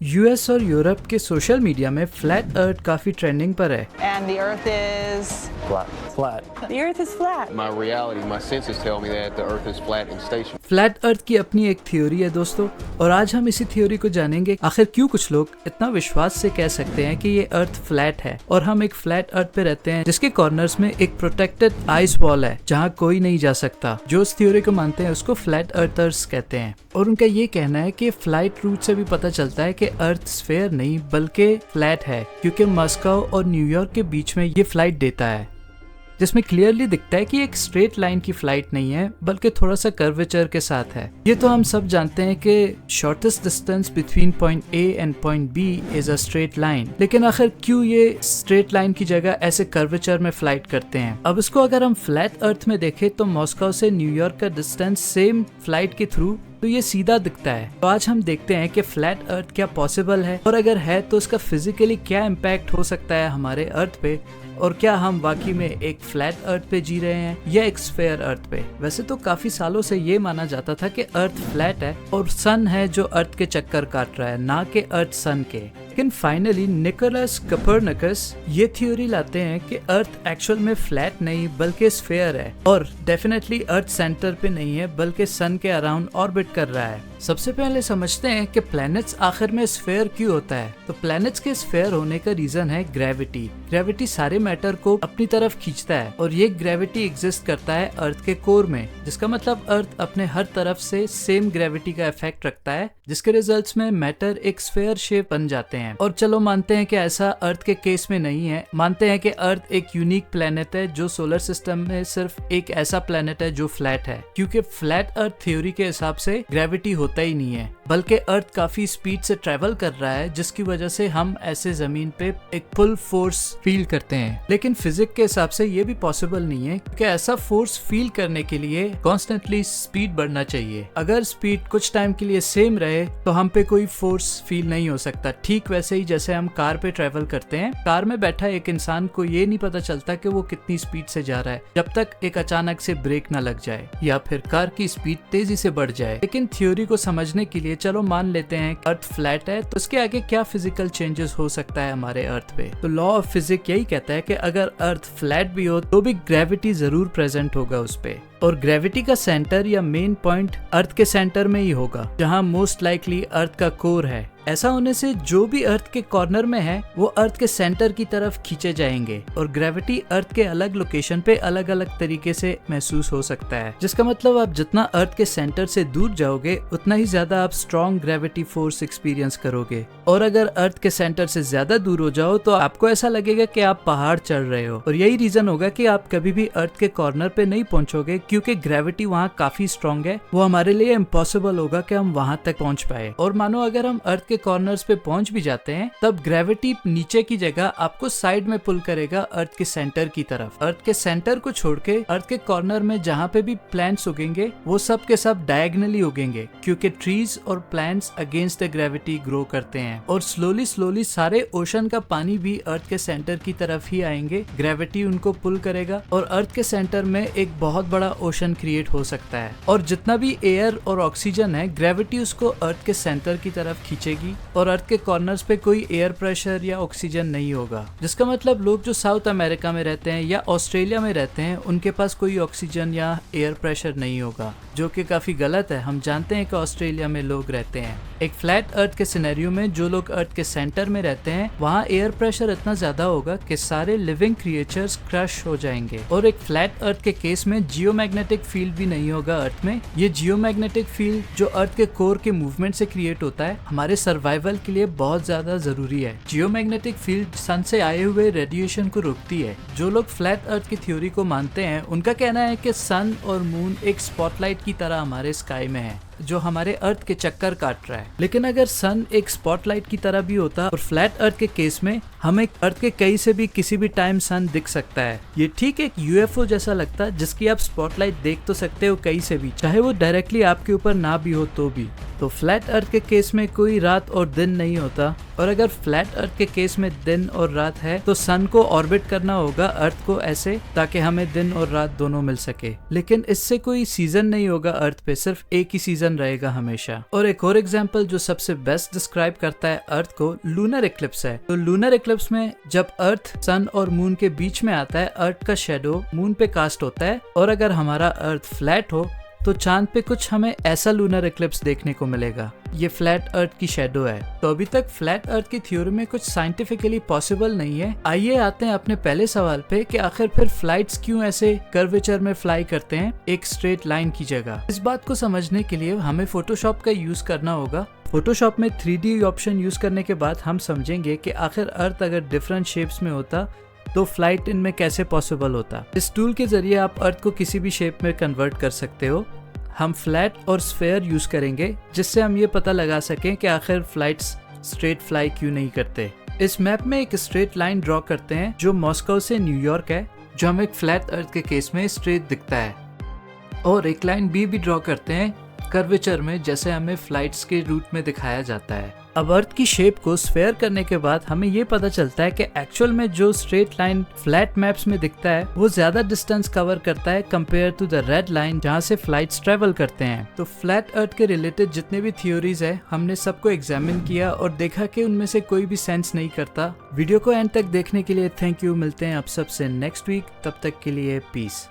US और Europe के social media में फ्लैट अर्थ काफी ट्रेंडिंग पर है। And the earth is Flat. the earth is flat. My reality, my senses tell me that the earth is flat and stationary. Flat earth की अपनी एक theory है दोस्तों, और आज हम इसी थ्योरी को जानेंगे आखिर क्यों कुछ लोग इतना विश्वास से कह सकते हैं कि ये अर्थ फ्लैट है और हम एक फ्लैट अर्थ पे रहते हैं जिसके कॉर्नर्स में एक प्रोटेक्टेड आइस वॉल है जहाँ कोई नहीं जा सकता। जो इस थ्योरी को मानते हैं उसको फ्लैट अर्थर्स कहते हैं, और उनका ये कहना है कि फ्लाइट रूट से भी पता चलता है कि अर्थ स्फेयर नहीं बल्कि फ्लैट है, क्योंकि मॉस्को और न्यूयॉर्क के बीच में ये फ्लाइट देता है जिसमें क्लियरली दिखता है कि एक स्ट्रेट लाइन की फ्लाइट नहीं है बल्कि थोड़ा सा कर्वेचर के साथ है। ये तो हम सब जानते हैं कि shortest distance between point A and point B is a straight line, लेकिन आखिर क्यों ये स्ट्रेट लाइन की जगह ऐसे कर्वेचर में फ्लाइट करते हैं। अब इसको अगर हम फ्लैट अर्थ में देखें तो मॉस्को से न्यूयॉर्क का डिस्टेंस सेम फ्लाइट के थ्रू तो ये सीधा दिखता है। तो आज हम देखते हैं कि फ्लैट अर्थ क्या पॉसिबल है, और अगर है तो इसका फिजिकली क्या इम्पैक्ट हो सकता है हमारे अर्थ पे, और क्या हम वाकई में एक फ्लैट अर्थ पे जी रहे हैं या एक स्फेयर अर्थ पे। वैसे तो काफी सालों से ये माना जाता था कि अर्थ फ्लैट है और सन है जो अर्थ के चक्कर काट रहा है, ना कि अर्थ सन के। लेकिन फाइनली निकोलस कोपर्निकस ये थ्योरी लाते हैं कि अर्थ एक्चुअल में फ्लैट नहीं बल्कि स्फेयर है, और डेफिनेटली अर्थ सेंटर पे नहीं है बल्कि सन के अराउंड ऑर्बिट कर रहा है। सबसे पहले समझते हैं कि प्लैनेट्स आखिर में स्फेयर क्यों होता है। तो प्लैनेट्स के स्फेयर होने का रीजन है ग्रेविटी। ग्रेविटी सारे मैटर को अपनी तरफ खींचता है, और ये ग्रेविटी एग्जिस्ट करता है अर्थ के कोर में, जिसका मतलब अर्थ अपने हर तरफ से सेम ग्रेविटी का इफेक्ट रखता है, जिसके रिजल्ट्स में मैटर एक स्फेयर शेप बन जाते हैं। और चलो मानते हैं कि ऐसा अर्थ के केस में नहीं है, मानते हैं कि अर्थ एक यूनिक प्लेनेट है जो सोलर सिस्टम में सिर्फ एक ऐसा प्लेनेट है जो फ्लैट है, क्योंकि फ्लैट अर्थ थ्योरी के हिसाब से ग्रेविटी होता ही नहीं है बल्कि अर्थ काफी स्पीड से ट्रेवल कर रहा है, जिसकी वजह से हम ऐसे जमीन पे एक पुल फोर्स फील करते हैं। लेकिन फिजिक्स के हिसाब से ये भी पॉसिबल नहीं है कि ऐसा फोर्स फील करने के लिए कॉन्स्टेंटली स्पीड बढ़ना चाहिए। अगर स्पीड कुछ टाइम के लिए सेम रहे तो हम पे कोई फोर्स फील नहीं हो सकता। ठीक वैसे ही जैसे हम कार पे ट्रेवल करते हैं, कार में बैठा एक इंसान को ये नहीं पता चलता कि वो कितनी स्पीड से जा रहा है जब तक एक अचानक से ब्रेक न लग जाए या फिर कार की स्पीड तेजी से बढ़ जाए। लेकिन थ्योरी को समझने के लिए चलो मान लेते हैं अर्थ फ्लैट है, तो इसके आगे क्या फिजिकल चेंजेस हो सकता है हमारे अर्थ पे। तो लॉ ऑफ फिजिक्स यही कहता है कि अगर अर्थ फ्लैट भी हो तो भी ग्रेविटी जरूर प्रेजेंट होगा उस पे, और ग्रेविटी का सेंटर या मेन पॉइंट अर्थ के सेंटर में ही होगा, जहां मोस्ट लाइकली अर्थ का कोर है। ऐसा होने से जो भी अर्थ के कॉर्नर में है वो अर्थ के सेंटर की तरफ खींचे जाएंगे, और ग्रेविटी अर्थ के अलग लोकेशन पे अलग अलग तरीके से महसूस हो सकता है, जिसका मतलब आप जितना अर्थ के सेंटर से दूर जाओगे उतना ही ज्यादा आप स्ट्रॉन्ग ग्रेविटी फोर्स एक्सपीरियंस करोगे, और अगर अर्थ के सेंटर से ज्यादा दूर हो जाओ तो आपको ऐसा लगेगा कि आप पहाड़ चढ़ रहे हो। और यही रीजन होगा कि आप कभी भी अर्थ के कॉर्नर पे नहीं पहुंचोगे, क्योंकि ग्रेविटी वहाँ काफी स्ट्रॉन्ग है, वो हमारे लिए इम्पॉसिबल होगा कि हम वहाँ तक पहुँच पाए। और मानो अगर हम अर्थ के कॉर्नर्स पे पहुंच भी जाते हैं तब ग्रेविटी नीचे की जगह आपको साइड में पुल करेगा अर्थ के सेंटर की तरफ। अर्थ के सेंटर को छोड़ के अर्थ के कॉर्नर में जहाँ पे भी प्लांट्स उगेंगे वो सब के सब डायगनली उगेंगे, क्योंकि ट्रीज और plants against the gravity grow करते हैं, और स्लोली स्लोली सारे ओशन का पानी भी अर्थ के सेंटर की तरफ ही आएंगे। ग्रेविटी उनको पुल करेगा और अर्थ के सेंटर में एक बहुत बड़ा ओशन क्रिएट हो सकता है, और जितना भी एयर और ऑक्सीजन है ग्रेविटी उसको अर्थ के सेंटर की तरफ खींचेगी, और अर्थ के कॉर्नर्स पे कोई एयर प्रेशर या ऑक्सीजन नहीं होगा, जिसका मतलब लोग जो साउथ अमेरिका में रहते हैं या ऑस्ट्रेलिया में रहते हैं उनके पास कोई ऑक्सीजन या एयर प्रेशर नहीं होगा, जो कि काफी गलत है। हम जानते हैं कि ऑस्ट्रेलिया में लोग रहते हैं। एक फ्लैट अर्थ के सिनेरियो में जो लोग अर्थ के सेंटर में रहते हैं वहाँ एयर प्रेशर इतना ज्यादा होगा कि सारे लिविंग क्रिएचर्स क्रश हो जाएंगे, और एक फ्लैट अर्थ के केस में जियोमैग्नेटिक फील्ड भी नहीं होगा अर्थ में। ये जियोमैग्नेटिक फील्ड जो अर्थ के कोर के मूवमेंट से क्रिएट होता है हमारे सर्वाइवल के लिए बहुत ज्यादा जरूरी है। जियोमैग्नेटिक फील्ड सन से आए हुए रेडिएशन को रोकती है। जो लोग फ्लैट अर्थ की थ्योरी को मानते हैं उनका कहना है कि सन और मून एक स्पॉटलाइट की तरह हमारे स्काई में है जो हमारे अर्थ के चक्कर काट रहा है। लेकिन अगर सन एक स्पॉटलाइट की तरह भी होता और फ्लैट अर्थ के केस में हमें अर्थ के कहीं से भी किसी भी टाइम सन दिख सकता है। ये ठीक एक यूएफओ जैसा लगता है जिसकी आप स्पॉटलाइट देख तो सकते हो कहीं से भी, चाहे वो डायरेक्टली आपके ऊपर ना भी हो तो भी। तो फ्लैट अर्थ के केस में कोई रात और दिन नहीं होता, और अगर फ्लैट अर्थ के केस में दिन और रात है तो सन को ऑर्बिट करना होगा अर्थ को ऐसे ताकि हमें दिन और रात दोनों मिल सके। लेकिन इससे कोई सीजन नहीं होगा अर्थ पे, सिर्फ एक ही सीजन रहेगा हमेशा। और एक और एग्जांपल जो सबसे बेस्ट डिस्क्राइब करता है अर्थ को, लूनर इक्लिप्स है। तो लूनर इक्लिप्स में जब अर्थ सन और मून के बीच में आता है, अर्थ का शेडो मून पे कास्ट होता है, और अगर हमारा अर्थ फ्लैट हो तो चांद पे कुछ हमें ऐसा लूनर इक्लिप्स देखने को मिलेगा। ये फ्लैट अर्थ की शेडो है। तो अभी तक फ्लैट अर्थ की थ्योरी में कुछ साइंटिफिकली पॉसिबल नहीं है। आइए आते हैं अपने पहले सवाल पे कि आखिर फिर फ्लाइट्स क्यों ऐसे कर्वेचर में फ्लाई करते हैं एक स्ट्रेट लाइन की जगह। इस बात को समझने के लिए हमें फोटोशॉप का यूज करना होगा। फोटोशॉप में 3D ऑप्शन यूज करने के बाद हम समझेंगे कि आखिर अर्थ अगर डिफरेंट शेप्स में होता तो फ्लाइट इनमें कैसे पॉसिबल होता। इस टूल के जरिए आप अर्थ को किसी भी शेप में कन्वर्ट कर सकते हो। हम फ्लैट और स्फेयर यूज करेंगे जिससे हम ये पता लगा सकें कि आखिर फ्लाइट्स स्ट्रेट फ्लाई क्यों नहीं करते। इस मैप में एक स्ट्रेट लाइन ड्रॉ करते हैं जो मॉस्को से न्यूयॉर्क है, जो हमें एक फ्लैट अर्थ के केस में स्ट्रेट दिखता है। और एक लाइन बी भी ड्रॉ करते हैं कर्वेचर में, जैसे हमें फ्लाइट्स के रूट में दिखाया जाता है। अब अर्थ की शेप को स्फेयर करने के बाद हमें ये पता चलता है कि एक्चुअल में जो स्ट्रेट लाइन फ्लैट मैप्स में दिखता है वो ज्यादा डिस्टेंस कवर करता है compare to the red line जहाँ से फ्लाइट्स ट्रेवल करते हैं। तो फ्लैट अर्थ के रिलेटेड जितने भी थ्योरीज है हमने सबको एग्जामिन किया और देखा कि उनमें से कोई भी सेंस नहीं करता। वीडियो को एंड तक देखने के लिए थैंक यू। मिलते हैं आप सबसे नेक्स्ट वीक, तब तक के लिए पीस।